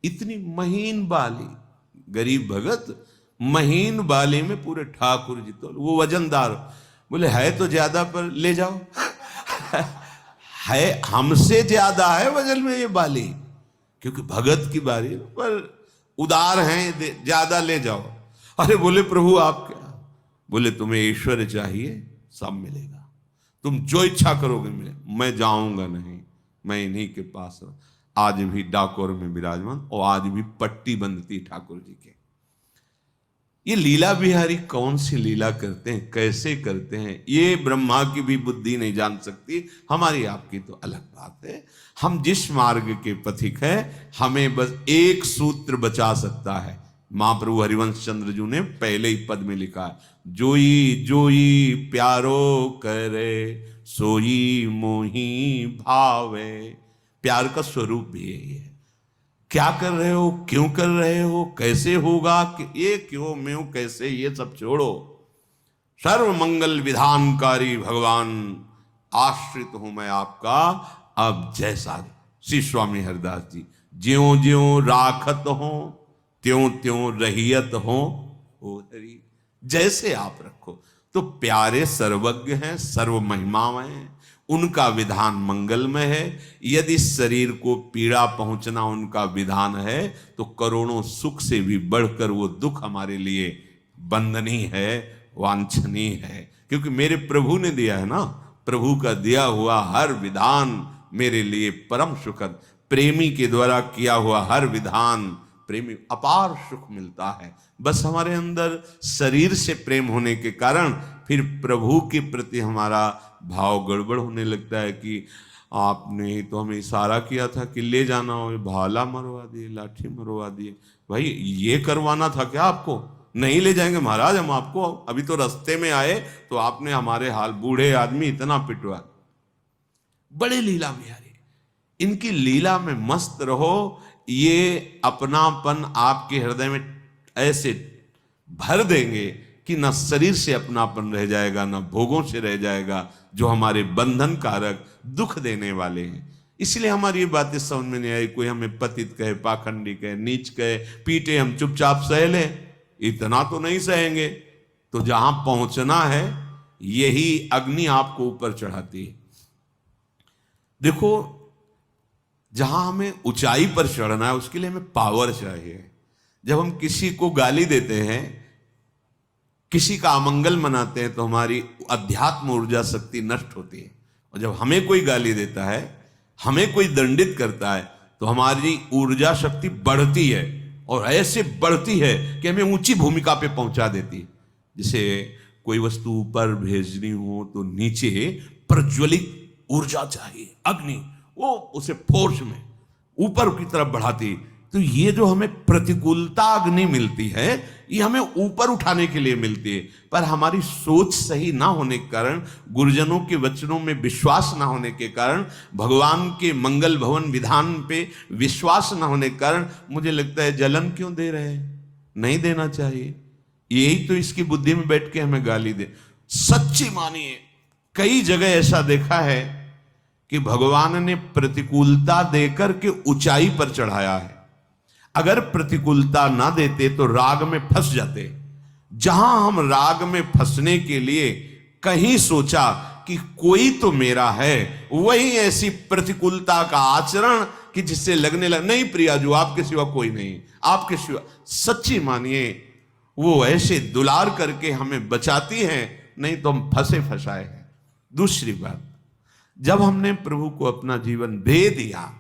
इतनी महीन बाली, गरीब भगत महीन बाली में पूरे ठाकुर जी तो वो वजनदार। बोले है तो ज्यादा पर ले जाओ। है हमसे ज्यादा है वजन में ये बाली, क्योंकि भगत की बारी पर उदार हैं, ज्यादा ले जाओ। अरे बोले प्रभु आप क्या? बोले तुम्हें ऐश्वर्य चाहिए, सब मिलेगा, तुम जो इच्छा करोगे मिले। मैं जाऊंगा नहीं, मैं इन्हीं के पास आज भी डाकोर में विराजमान, और आज भी पट्टी बंधती ठाकुर जी के। ये लीला बिहारी कौन सी लीला करते हैं, कैसे करते हैं, ये ब्रह्मा की भी बुद्धि नहीं जान सकती, हमारी आपकी तो अलग बात है। हम जिस मार्ग के पथिक हैं, हमें बस एक सूत्र बचा सकता है। महाप्रभु हरिवंश चंद्र जी ने पहले ही पद में लिखा है, जोई जोई प्यारो करे सोई मोही भावे। प्यार का स्वरूप भी यही है। क्या कर रहे हो, क्यों कर रहे हो, कैसे होगा, कि ये क्यों मैं कैसे, ये सब छोड़ो। सर्व मंगल विधानकारी भगवान, आश्रित हूं मैं आपका। अब जैसा श्री स्वामी हरिदास जी, ज्यों ज्यों राखत हो त्यों त्यों रहियत हो ओ हरि, जैसे आप रखो। तो प्यारे सर्वज्ञ हैं, सर्व महिमामय हैं, उनका विधान मंगलमय है। यदि शरीर को पीड़ा पहुंचना उनका विधान है, तो करोड़ों सुख से भी बढ़कर वो दुख हमारे लिए बंधनीय है, वांछनीय है। क्योंकि मेरे प्रभु ने दिया है ना, प्रभु का दिया हुआ हर विधान मेरे लिए परम सुखद। प्रेमी के द्वारा किया हुआ हर विधान प्रेमी अपार सुख मिलता है। बस हमारे अंदर शरीर से प्रेम होने के कारण फिर प्रभु के प्रति हमारा भाव गड़बड़ होने लगता है कि आपने तो हमें इशारा किया था कि ले जाना हो, भाला मरवा दिए, लाठी मरवा दिए। भाई ये करवाना था क्या आपको? नहीं ले जाएंगे महाराज हम आपको, अभी तो रास्ते में आए तो आपने हमारे हाल, बूढ़े आदमी इतना पिटवा। बड़े लीला बिहारी, इनकी लीला में मस्त रहो। ये अपनापन आपके हृदय में ऐसे भर देंगे कि न शरीर से अपनापन रह जाएगा, न भोगों से रह जाएगा, जो हमारे बंधन कारक दुख देने वाले हैं। इसलिए हमारी ये बातें समझ में नहीं आई। कोई हमें पतित कहे, पाखंडी कहे, नीच कहे, पीटे, हम चुपचाप सह लें, इतना तो नहीं सहेंगे। तो जहां पहुंचना है यही अग्नि आपको ऊपर चढ़ाती है। देखो, जहां हमें ऊंचाई पर चढ़ना है उसके लिए हमें पावर चाहिए। जब हम किसी को गाली देते हैं, किसी का अमंगल मनाते हैं, तो हमारी अध्यात्म ऊर्जा शक्ति नष्ट होती है। और जब हमें कोई गाली देता है, हमें कोई दंडित करता है, तो हमारी ऊर्जा शक्ति बढ़ती है, और ऐसे बढ़ती है कि हमें ऊंची भूमिका पे पहुंचा देती है। जैसे कोई वस्तु ऊपर भेजनी हो तो नीचे प्रज्वलित ऊर्जा चाहिए, अग्नि, वो उसे फोर्स में ऊपर की तरफ बढ़ाती। तो ये जो हमें प्रतिकूलता अग्नि मिलती है, ये हमें ऊपर उठाने के लिए मिलती है। पर हमारी सोच सही ना होने के कारण, गुरुजनों के वचनों में विश्वास ना होने के कारण, भगवान के मंगल भवन विधान पे विश्वास ना होने के कारण, मुझे लगता है जलन क्यों दे रहे हैं, नहीं देना चाहिए। यही तो इसकी बुद्धि में बैठ के हमें गाली दे। सच्ची मानिए, कई जगह ऐसा देखा है कि भगवान ने प्रतिकूलता देकर के ऊंचाई पर चढ़ाया है। अगर प्रतिकूलता ना देते तो राग में फंस जाते। जहां हम राग में फंसने के लिए कहीं सोचा कि कोई तो मेरा है, वही ऐसी प्रतिकूलता का आचरण कि जिससे लगने लगा नहीं प्रिया जो आपके सिवा कोई नहीं, आपके सिवा। सच्ची मानिए, वो ऐसे दुलार करके हमें बचाती है, नहीं तो हम फंसे फंसाए हैं। दूसरी बात, जब हमने प्रभु को अपना जीवन दे दिया,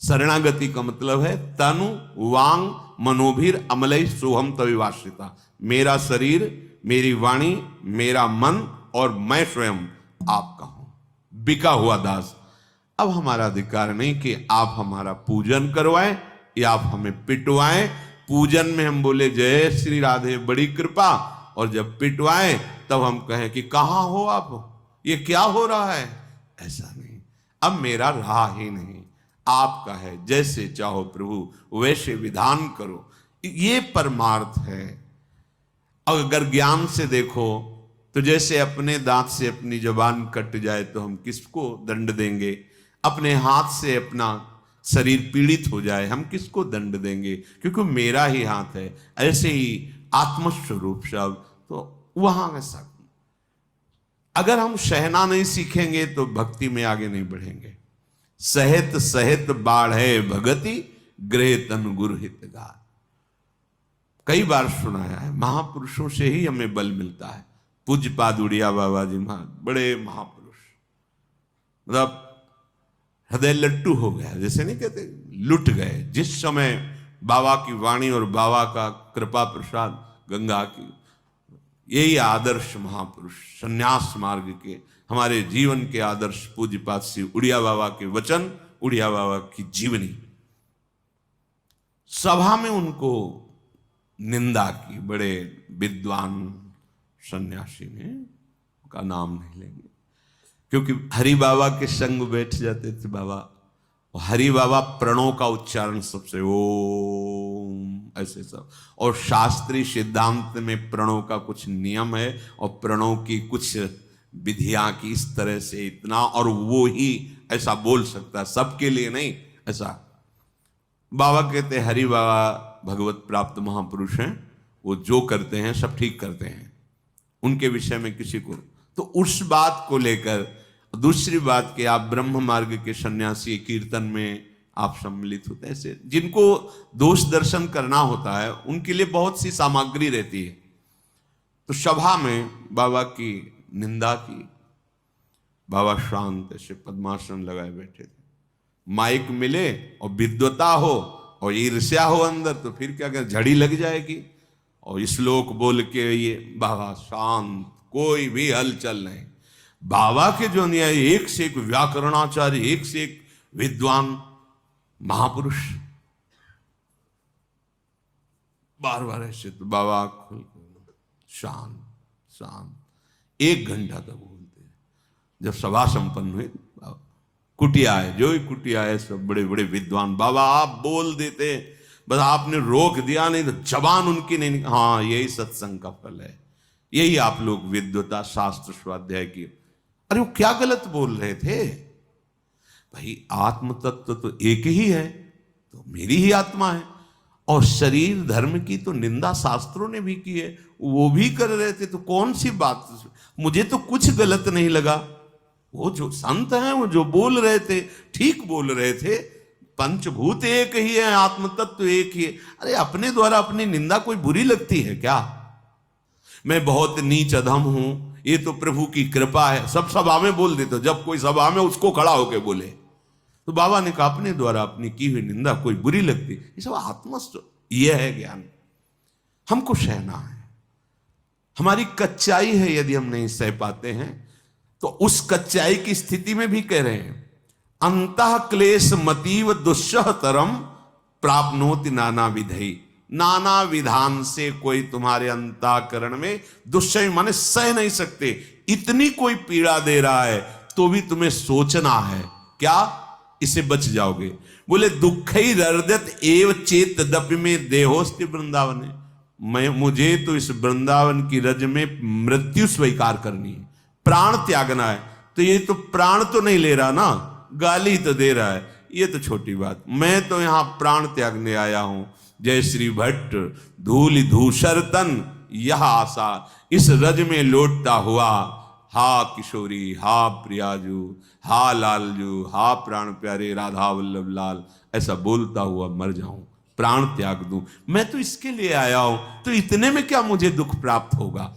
शरणागति का मतलब है तनु वांग मनोभीर अमलय सोहम तविवाश्रिता। मेरा शरीर, मेरी वाणी, मेरा मन और मैं स्वयं आपका हूं, बिका हुआ दास। अब हमारा अधिकार नहीं कि आप हमारा पूजन करवाएं या आप हमें पिटवाएं। पूजन में हम बोले जय श्री राधे, बड़ी कृपा, और जब पिटवाएं तब हम कहें कि कहां हो आप, ये क्या हो रहा है। ऐसा नहीं, अब मेरा रहा ही नहीं, आपका है। जैसे चाहो प्रभु वैसे विधान करो, ये परमार्थ है। अगर ज्ञान से देखो तो जैसे अपने दांत से अपनी जबान कट जाए तो हम किसको दंड देंगे, अपने हाथ से अपना शरीर पीड़ित हो जाए, हम किसको दंड देंगे, क्योंकि मेरा ही हाथ है। ऐसे ही आत्मस्वरूप शब्द, तो वहां ऐसा, अगर हम सहना नहीं सीखेंगे तो भक्ति में आगे नहीं बढ़ेंगे। सहित सहित बाढ़े भगति, गृह तन गुरु हित गार। कई बार सुनाया है, महापुरुषों से ही हमें बल मिलता है। पूज्यपाद उड़िया बाबा जी महाराज बड़े महापुरुष, मतलब हृदय लट्टू हो गया, जैसे नहीं कहते लुट गए। जिस समय बाबा की वाणी और बाबा का कृपा प्रसाद, गंगा की, यही आदर्श महापुरुष संन्यास मार्ग के, हमारे जीवन के आदर्श पूज्यपाद श्री उड़िया बाबा के वचन, उड़िया बाबा की जीवनी। सभा में उनको निंदा की, बड़े विद्वान सन्यासी ने, उनका नाम नहीं लेंगे, क्योंकि हरि बाबा के संग बैठ जाते थे बाबा। और हरि बाबा प्रणव का उच्चारण सबसे ओम ऐसे सब, और शास्त्रीय सिद्धांत में प्रणव का कुछ नियम है और प्रणव की कुछ विधियां की इस तरह से इतना, और वो ही ऐसा बोल सकता है, सबके लिए नहीं ऐसा। बाबा कहते हरि बाबा भगवत प्राप्त महापुरुष हैं, वो जो करते हैं सब ठीक करते हैं, उनके विषय में किसी को। तो उस बात को लेकर, दूसरी बात कि आप ब्रह्म मार्ग के सन्यासी, कीर्तन में आप सम्मिलित होते हैं, ऐसे जिनको दोष दर्शन करना होता है उनके लिए बहुत सी सामग्री रहती है। तो सभा में बाबा की निंदा की, बाबा शांत ऐसे पद्मासन लगाए बैठे थे। माइक मिले और विद्वता हो और ईर्ष्या हो अंदर, तो फिर क्या कर झड़ी लग जाएगी। और श्लोक बोल के ये बाबा शांत, कोई भी हलचल नहीं। बाबा के जो न्याय, एक से एक व्याकरणाचार्य, एक से एक विद्वान महापुरुष, बार बार ऐसे, तो बाबा खुल शांत शांत 1 घंटा तक बोलते। जब सभा संपन्न हुई, कुटिया है, जो ही कुटिया है सब बड़े बड़े विद्वान, बाबा आप बोल देते, बस आपने रोक दिया, नहीं तो जबान उनकी नहीं। हाँ, यही सत्संग का फल है, यही आप लोग विद्वता शास्त्र स्वाध्याय की। अरे वो क्या गलत बोल रहे थे भाई, आत्म तत्व तो एक ही है, तो मेरी ही आत्मा है। और शरीर धर्म की तो निंदा शास्त्रों ने भी की है, वो भी कर रहे थे, तो कौन सी बात, मुझे तो कुछ गलत नहीं लगा। वो जो संत हैं वो जो बोल रहे थे ठीक बोल रहे थे, पंचभूत एक ही है, आत्म तत्व एक ही है। अरे अपने द्वारा अपनी निंदा कोई बुरी लगती है क्या? मैं बहुत नीच अधम हूं, ये तो प्रभु की कृपा है, सब सभा में बोल देते। जब कोई सभा में उसको खड़ा होकर बोले, तो बाबा ने कहा अपने द्वारा अपनी की हुई निंदा कोई बुरी लगती, ये सब आत्मस्थ, ये है ज्ञान। हमको सहना है, हमारी कच्चाई है, यदि हम नहीं सह पाते हैं तो उस कच्चाई की स्थिति में भी कह रहे हैं, अंतः क्लेश मतीव दुस्सह तरम प्राप्नोति नाना विधि। नाना विधान से कोई तुम्हारे अंतःकरण में दुस्सह माने सह नहीं सकते, इतनी कोई पीड़ा दे रहा है तो भी तुम्हें सोचना है क्या, इसे बच जाओगे। बोले दुखई हृदयत एव चेत दपि में देहोस्ति वृंदावन। मुझे तो इस वृंदावन की रज में मृत्यु स्वीकार करनी है, प्राण त्यागना है। तो ये तो प्राण तो नहीं ले रहा ना, गाली तो दे रहा है, ये तो छोटी बात। मैं तो यहां प्राण त्यागने आया हूं। जय श्री भट्ट धूलि धूसर तन यह आशा, इस रज में लौटता हुआ, हा किशोरी, हा प्रियाजू, हा लालजू, हा प्राण प्यारे राधा वल्लभ लाल, ऐसा बोलता हुआ मर जाऊं, प्राण त्याग दूं। मैं तो इसके लिए आया हूं, तो इतने में क्या मुझे दुख प्राप्त होगा?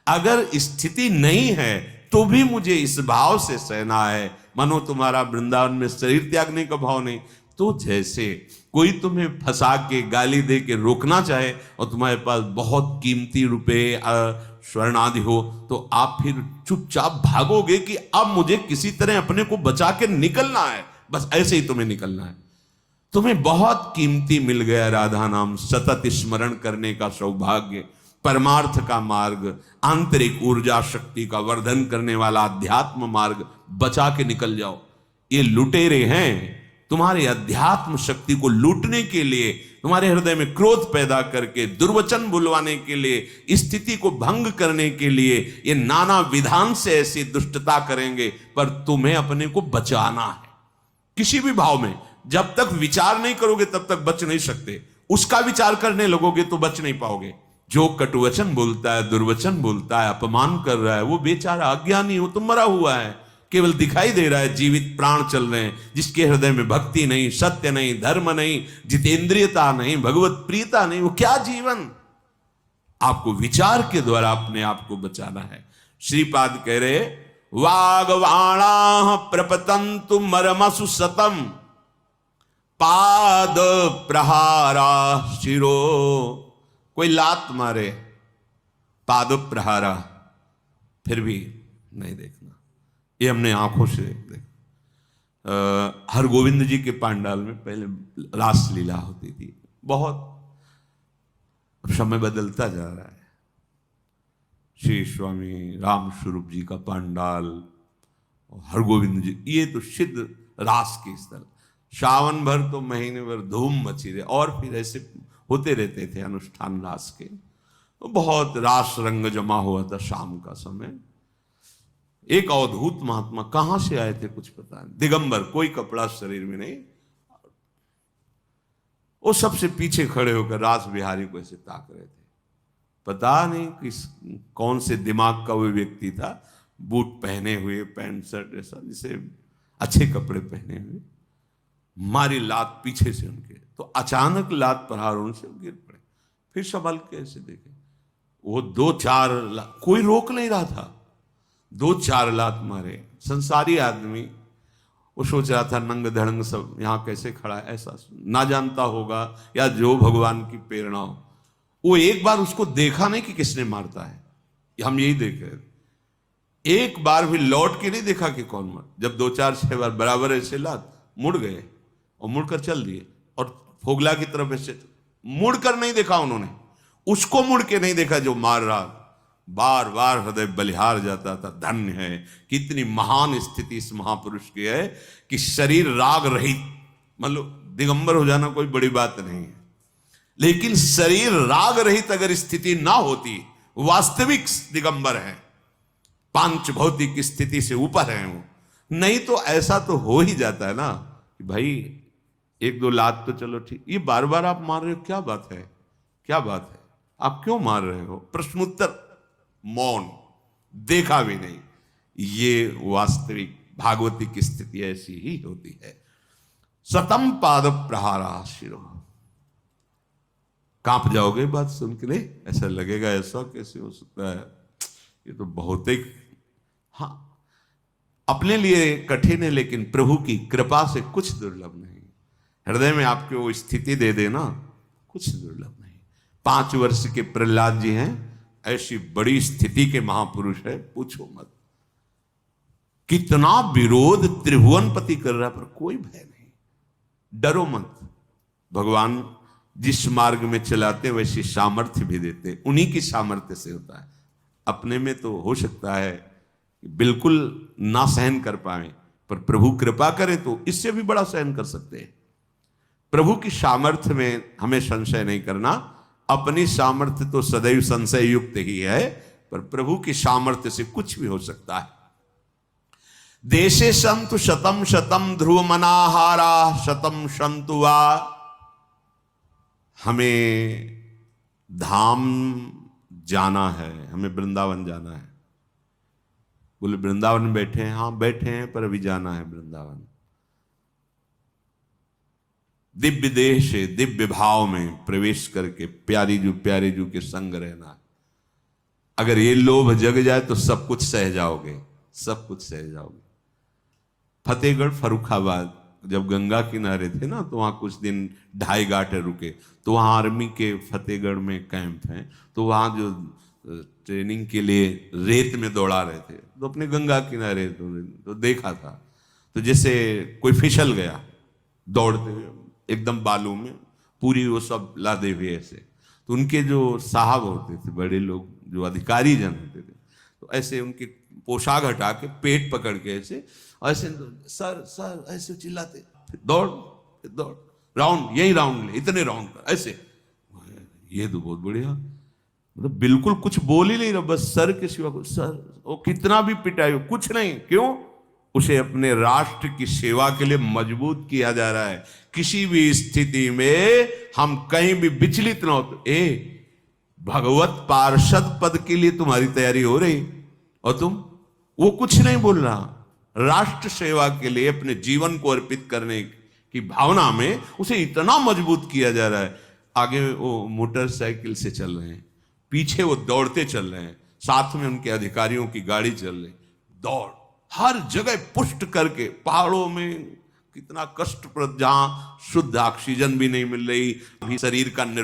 अगर स्थिति नहीं है तो भी मुझे इस भाव से सहना है, मानो तुम्हारा वृंदावन में शरीर त्यागने का भाव नहीं। तो जैसे कोई तुम्हें फंसा के गाली दे के रोकना चाहे और तुम्हारे पास बहुत कीमती रुपए स्वर्ण आदि हो, तो आप फिर चुपचाप भागोगे कि अब मुझे किसी तरह अपने को बचा के निकलना है, बस ऐसे ही तुम्हें निकलना है। तुम्हें बहुत कीमती मिल गया राधा नाम, सतत स्मरण करने का सौभाग्य, परमार्थ का मार्ग, आंतरिक ऊर्जा शक्ति का वर्धन करने वाला अध्यात्म मार्ग, बचा के निकल जाओ। ये लुटेरे हैं, तुम्हारे अध्यात्म शक्ति को लूटने के लिए, तुम्हारे हृदय में क्रोध पैदा करके, दुर्वचन बुलवाने के लिए, स्थिति को भंग करने के लिए ये नाना विधान से ऐसी दुष्टता करेंगे। पर तुम्हें अपने को बचाना है किसी भी भाव में। जब तक विचार नहीं करोगे तब तक बच नहीं सकते, उसका विचार करने लगोगे तो बच नहीं पाओगे। जो कटुवचन बोलता है, दुर्वचन बोलता है, अपमान कर रहा है, वो बेचारा अज्ञानी हो तो मरा हुआ है, केवल दिखाई दे रहा है, जीवित प्राण चल रहे हैं। जिसके हृदय में भक्ति नहीं, सत्य नहीं, धर्म नहीं, जितेंद्रियता नहीं, भगवत प्रियता नहीं, वो क्या जीवन। आपको विचार के द्वारा अपने आप को बचाना है। श्रीपाद कह रहे वागवाणा प्रपतंतु मरमसु सतम पाद प्रहारा शिरो। कोई लात मारे, पाद प्रहारा, फिर भी नहीं देखना। ये हमने आंखों से देखा। हरगोविंद जी के पांडाल में पहले रास लीला होती थी, बहुत समय बदलता जा रहा है। श्री स्वामी राम स्वरूप जी का पांडाल, हरगोविंद जी, ये तो सिद्ध रास के स्थल। श्रावण भर तो महीने भर धूम मची रहे, और फिर ऐसे होते रहते थे अनुष्ठान रास के। तो बहुत रास रंग जमा हुआ था शाम का समय। एक अवधूत महात्मा कहां से आए थे कुछ पता नहीं, दिगंबर, कोई कपड़ा शरीर में नहीं, वो सबसे पीछे खड़े होकर रास बिहारी को ऐसे ताक रहे थे। पता नहीं किस कौन से दिमाग का वो व्यक्ति था, बूट पहने हुए, पैंट शर्ट ऐसा, जिसे अच्छे कपड़े पहने हुए, मारी लात पीछे से उनके, तो अचानक लात प्रहार उनसे गिर पड़े। फिर संभल के ऐसे देखे, वो 2-4 कोई रोक नहीं रहा था, 2-4 लात मारे। संसारी आदमी, वो सोच रहा था नंग धड़ंग सब यहाँ कैसे खड़ा है, ऐसा ना जानता होगा या जो भगवान की प्रेरणा हो। वो एक बार उसको देखा नहीं कि किसने मारता है, हम यही देख रहे थे। एक बार भी लौट के नहीं देखा कि कौन मार। जब 2-4-6 बार बराबर ऐसे लात, मुड़ गए और मुड़कर चल दिए, और फोगला की तरफ ऐसे मुड़कर नहीं देखा उन्होंने, उसको मुड़ के नहीं देखा जो मार रहा। बार बार हृदय बलिहार जाता था। धन्य है, कितनी महान स्थिति इस महापुरुष की है कि शरीर राग रहित, मतलब दिगंबर हो जाना कोई बड़ी बात नहीं है, लेकिन शरीर राग रहित अगर स्थिति ना होती, वास्तविक दिगंबर है, पांच भौतिक स्थिति से ऊपर है वो। नहीं तो ऐसा तो हो ही जाता है ना कि भाई 1-2 लात तो चलो ठीक, ये बार बार आप मार रहे हो, क्या बात है, क्या बात है, आप क्यों मार रहे हो? प्रश्नोत्तर, मौन, देखा भी नहीं। ये वास्तविक भागवती की स्थिति ऐसी ही होती है। सतम पाद प्रहारा शिरो। कांप जाओगे बात सुन के, नहीं ऐसा लगेगा ऐसा कैसे हो सकता है, ये तो बहुत ही, हाँ अपने लिए कठिन है, लेकिन प्रभु की कृपा से कुछ दुर्लभ नहीं। हृदय में आपके वो स्थिति दे देना, कुछ दुर्लभ नहीं। 5 वर्ष के प्रहलाद जी हैं, ऐसी बड़ी स्थिति के महापुरुष है, पूछो मत। कितना विरोध त्रिभुवनपति कर रहा, पर कोई भय नहीं, डरो मत। भगवान जिस मार्ग में चलाते वैसी सामर्थ्य भी देते, उन्हीं की सामर्थ्य से होता है। अपने में तो हो सकता है बिल्कुल ना सहन कर पाए, पर प्रभु कृपा करे तो इससे भी बड़ा सहन कर सकते हैं। प्रभु की सामर्थ्य में हमें संशय नहीं करना। अपनी सामर्थ्य तो सदैव संशय युक्त ही है, पर प्रभु की सामर्थ्य से कुछ भी हो सकता है। देशे संतु शतम शतम ध्रुव मनाहारा शतम संतु वा। हमें धाम जाना है, हमें वृंदावन जाना है। बोले वृंदावन में बैठे हैं, हाँ बैठे हैं, पर अभी जाना है वृंदावन। दिव्य देह से दिव्य भाव में प्रवेश करके प्यारी जू के संग रहना है। अगर ये लोभ जग जाए तो सब कुछ सह जाओगे, सब कुछ सह जाओगे। फतेहगढ़ फर्रुखाबाद जब गंगा किनारे थे ना, तो वहां कुछ दिन 2.5 घाटे रुके, तो वहां आर्मी के फतेहगढ़ में कैंप हैं, तो वहां जो ट्रेनिंग के लिए रेत में दौड़ा रहे थे, तो अपने गंगा किनारे तो देखा था, तो जैसे कोई फिसल गया दौड़ते हुए एकदम बालू में, पूरी वो सब लादे हुए ऐसे, तो उनके जो साहब होते थे, बड़े लोग जो अधिकारी जन होते थे, तो ऐसे उनकी पोशाक हटा के पेट पकड़ के ऐसे सर सर ऐसे चिल्लाते, दौड़ दौड़, राउंड यही राउंड ले, इतने राउंड कर ऐसे। ये तो बहुत बढ़िया, मतलब बिल्कुल कुछ बोल ही नहीं रहा, बस सर के सिवा कुछ, सर वो कितना भी पिटाई हो कुछ नहीं। क्यों? उसे अपने राष्ट्र की सेवा के लिए मजबूत किया जा रहा है। किसी भी स्थिति में हम कहीं भी विचलित ना हो। भगवत पार्षद पद के लिए तुम्हारी तैयारी हो रही और तुम, वो कुछ नहीं बोल रहा, राष्ट्र सेवा के लिए अपने जीवन को अर्पित करने की भावना में उसे इतना मजबूत किया जा रहा है। आगे वो मोटरसाइकिल से चल रहे हैं, पीछे वो दौड़ते चल रहे हैं, साथ में उनके अधिकारियों की गाड़ी चल रही, दौड़ हर जगह पुष्ट करके, पहाड़ों में कितना कष्टप्रद, जहां शुद्ध ऑक्सीजन भी नहीं मिल रही, भी शरीर का